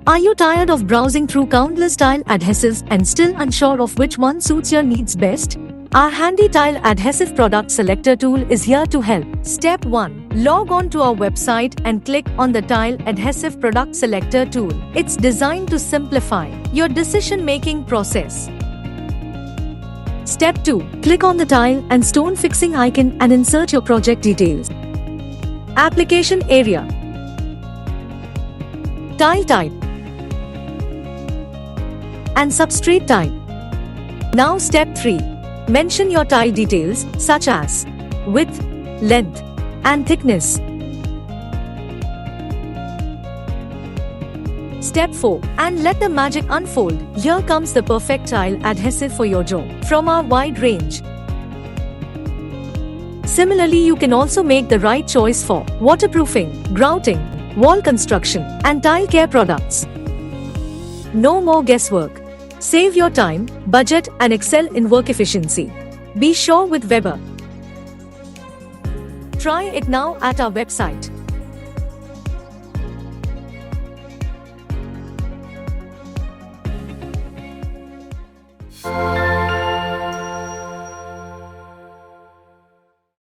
Are you tired of browsing through countless tile adhesives and still unsure of which one suits your needs best? Our handy tile adhesive product selector tool is here to help. Step 1. Log on to our website and click on the tile adhesive product selector tool. It's designed to simplify your decision-making process. Step 2. Click on the tile and stone fixing icon and insert your project details. Application area, tile type, and substrate type. Now step 3. Mention your tile details such as width, length, and thickness. Step 4. And let the magic unfold. Here comes the perfect tile adhesive for your job from our wide range. Similarly, you can also make the right choice for waterproofing, grouting, wall construction, and tile care products. No more guesswork. Save your time, budget, and excel in work efficiency. Be sure with Weber. Try it now at our website.